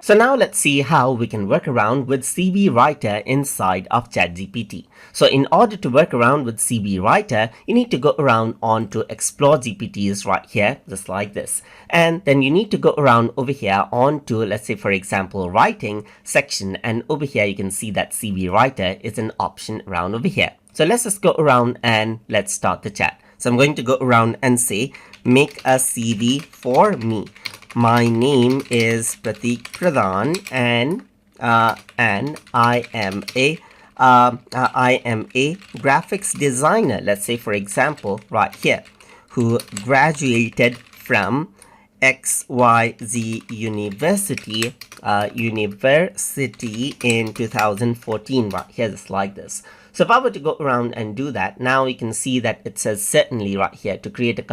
So now let's see how we can work around with CV Writer inside of ChatGPT. So in order to work around with CV Writer, you need to go around on to Explore GPTs right here, just like this. And then you need to go around over here on to, let's say for example, writing section. And over here you can see that CV Writer is an option around over here. So let's just go around and let's start the chat. So I'm going to go around and say, make a CV for me. My name is Pratik Pradhan, and I am a graphics designer. Let's say, for example, right here, who graduated from XYZ University in 2014. Right here, just like this. So if I were to go around and do that, now you can see that it says certainly right here to create a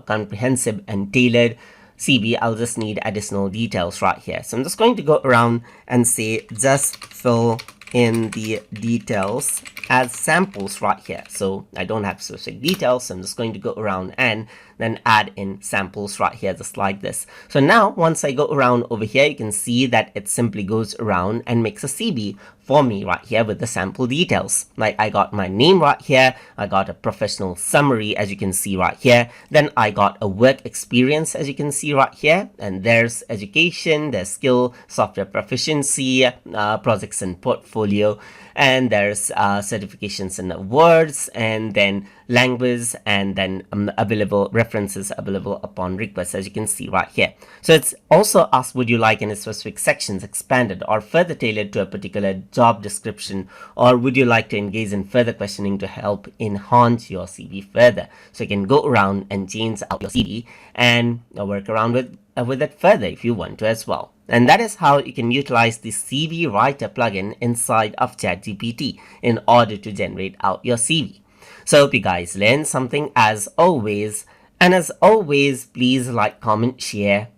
comprehensive and tailored CV. I'll just need additional details right here. So I'm just going to go around and say just fill in the details as samples right here. So I don't have specific details, so I'm just going to go around and then add in samples right here, just like this. So now once I go around over here, you can see that it simply goes around and makes a CV for me right here with the sample details. Like I got my name right here, I got a professional summary as you can see right here, then I got a work experience as you can see right here, and there's education, there's skill, software proficiency, projects and portfolio, and there's certifications and awards, and then language, and then available references available upon request as you can see right here. So it's also asked, would you like any specific sections expanded or further tailored to a particular job description, or would you like to engage in further questioning to help enhance your CV further? So you can go around and change out your CV and work around with it further if you want to as well. And that is how you can utilize the CV Writer plugin inside of ChatGPT in order to generate out your CV. So hope you guys learned something as always. And as always, please like, comment, share,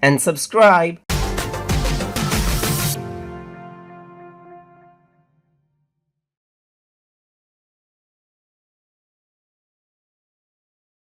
and subscribe.